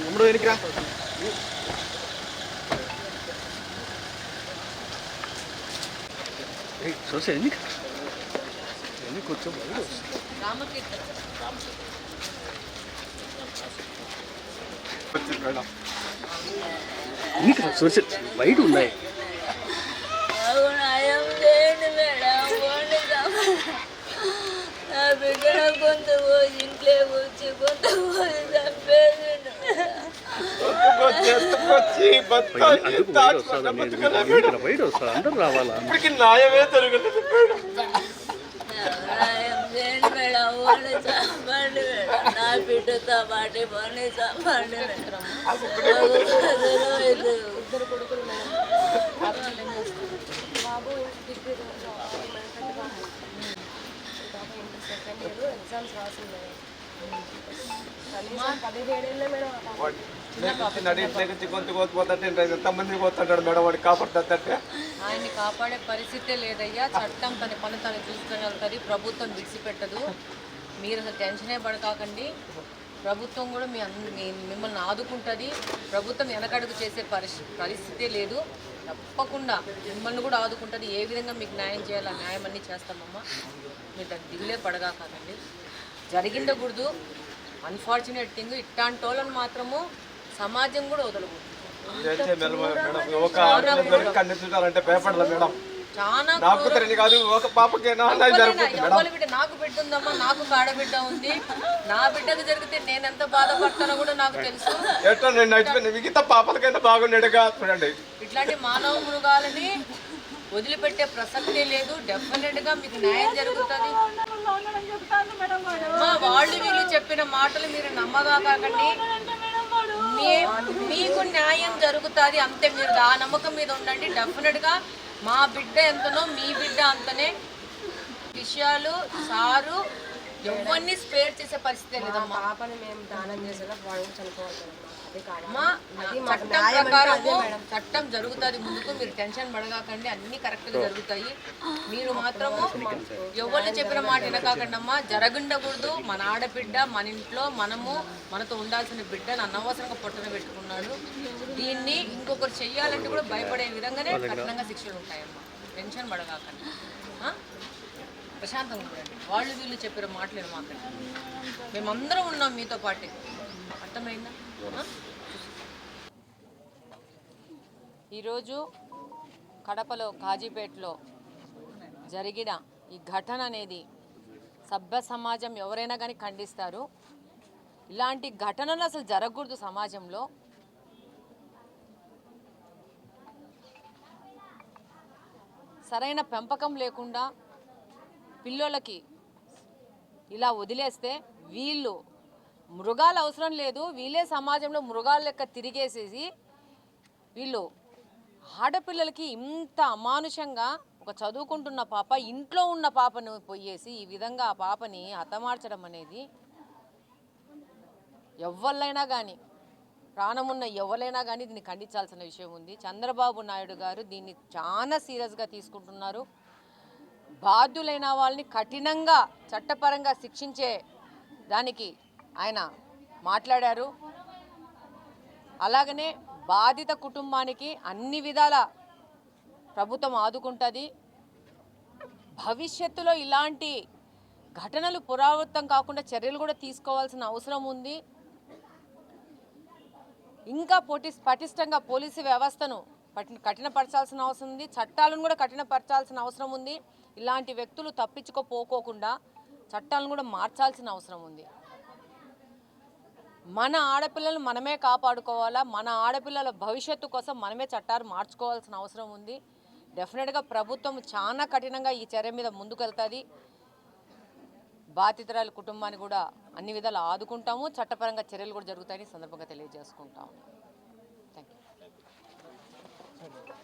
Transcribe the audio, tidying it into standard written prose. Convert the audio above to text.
നമ്മുടെ എനിക്കാ చూసే ఎన్ని కొంచెం ఎన్ని చూసే బయట ఉన్నాయి బిడ్డ కొంత పోయి ఇంట్లో వచ్చి కొంత పోయి అందరూ రావాలా న్యాయమే జరగలేదు నా బిడ్డతో పాటి పని సంబంధి ఇద్దరు కొడుకులు బాబు సెకండ్ ఇయర్ ఎగ్జామ్స్ రాసింది కనీసం 17 ఏళ్ళే మేడం. ఎంతమంది పోతాడు మేడం వాడిని కాపాడుతుంటే ఆయన్ని కాపాడే పరిస్థితే లేదయ్యా. చట్టం తన పని తను చూసుకోగలుగుతుంది, ప్రభుత్వం విడిచిపెట్టదు. మీరు అసలు టెన్షనే పడకాకండి. ప్రభుత్వం కూడా మిమ్మల్ని ఆదుకుంటుంది. ప్రభుత్వం వెనకడుగు చేసే పరిస్థితే లేదు. తప్పకుండా మిమ్మల్ని కూడా ఆదుకుంటుంది. ఏ విధంగా మీకు న్యాయం చేయాలో న్యాయం అన్నీ చేస్తామమ్మా. మీరు దాన్ని దిగులే పడగాకండి. జరిగిండకూడదు. Unfortunate thing. ఇట్లాంటి వాళ్ళని మాత్రము సమాజం కూడా వదలకూడదు. పేపర్లో మేడం చాలా నాకు కాదు ఒక పాపకేనా నాకు బిడ్డ ఉందమ్మా, నాకు కాడబిడ్డ ఉంది. నా బిడ్డకు జరిగితే నేను ఎంత బాధపడతానో కూడా నాకు తెలుసు. మిగతా పాపలకైనా బాగుండేడుగా చూడండి. ఇట్లాంటి మానవ మృగాలని వదిలిపెట్టే ప్రసక్తే లేదు. డెఫినెట్ గా మీకు న్యాయం జరుగుతుంది. వాళ్ళు వీళ్ళు చెప్పిన మాటలు మీరు నమ్మగాకండి. మీకు న్యాయం జరుగుతుంది అంతే. మీరు ఆ నమ్మకం మీద ఉండండి. డెఫినెట్ గా మా బిడ్డ ఎంతనో మీ బిడ్డ అంతనే. విషయాలు సారు ఎవరిని స్పేర్ చేసే పరిస్థితి లేదమ్మా. పాపని మేము దానం చేసేలా వాడు చనిపోవాలి. చట్టం ప్రకారము చట్టం జరుగుతుంది ముందుకు. మీరు టెన్షన్ పడగాకండి. అన్ని కరెక్ట్గా జరుగుతాయి. మీరు మాత్రము ఎవరిని చెప్పిన మాట వినకాకండి అమ్మా. జరగండకూడదు. మన ఆడబిడ్డ మన ఇంట్లో మనతో ఉండాల్సిన బిడ్డను అనవసరంగా పొట్టన పెట్టుకున్నాడు. దీన్ని ఇంకొకరు చెయ్యాలంటే కూడా భయపడే విధంగానే కఠినంగా శిక్షలు ఉంటాయమ్మా. టెన్షన్ పడగాకండి. ప్రశాంతంగా ఉండండి. వాళ్ళు వీళ్ళు చెప్పిన మాటలు వినమాకండి. మేమందరం ఉన్నాం మీతో పాటే. అర్థమైందా? ఈరోజు కడపలో కాజీపేటలో జరిగిన ఈ ఘటన అనేది సభ్య సమాజం ఎవరైనా కానీ ఖండిస్తారు. ఇలాంటి ఘటనలు అసలు జరగకూడదు సమాజంలో. సరైన పెంపకం లేకుండా పిల్లలకి ఇలా వదిలేస్తే వీళ్ళు మృగాలు అవసరం లేదు. వీళ్ళే సమాజంలో మృగాల లెక్క తిరిగేసేసి వీళ్ళు ఆడపిల్లలకి ఇంత అమానుషంగా ఒక చదువుకుంటున్న పాప ఇంట్లో ఉన్న పాపను పోయేసి ఈ విధంగా ఆ పాపని హతమార్చడం అనేది ఎవరైనా కానీ ప్రాణమున్న ఎవరైనా కానీ దీన్ని ఖండించాల్సిన విషయం ఉంది. చంద్రబాబు నాయుడు గారు దీన్ని చాలా సీరియస్గా తీసుకుంటున్నారు. బాధ్యులైన వాళ్ళని కఠినంగా చట్టపరంగా శిక్షించే దానికి ఆయన మాట్లాడారు. అలాగనే బాధిత కుటుంబానికి అన్ని విధాల ప్రభుత్వం ఆదుకుంటుంది. భవిష్యత్తులో ఇలాంటి ఘటనలు పునరావృతం కాకుండా చర్యలు కూడా తీసుకోవాల్సిన అవసరం ఉంది. ఇంకా పటిష్టంగా పోలీసు వ్యవస్థను కఠినపరచాల్సిన అవసరం ఉంది. చట్టాలను కూడా కఠినపరచాల్సిన అవసరం ఉంది. ఇలాంటి వ్యక్తులు తప్పించుకోపోకుండా చట్టాలను కూడా మార్చాల్సిన అవసరం ఉంది. మన ఆడపిల్లలను మనమే కాపాడుకోవాలా. మన ఆడపిల్లల భవిష్యత్తు కోసం మనమే చట్టాలు మార్చుకోవాల్సిన అవసరం ఉంది. డెఫినెట్గా ప్రభుత్వం చాలా కఠినంగా ఈ చర్య మీద ముందుకెళ్తుంది. బాధితురాల కుటుంబాన్ని కూడా అన్ని విధాలు ఆదుకుంటాము. చట్టపరంగా చర్యలు కూడా జరుగుతాయని సందర్భంగా తెలియజేసుకుంటాము. Thank you.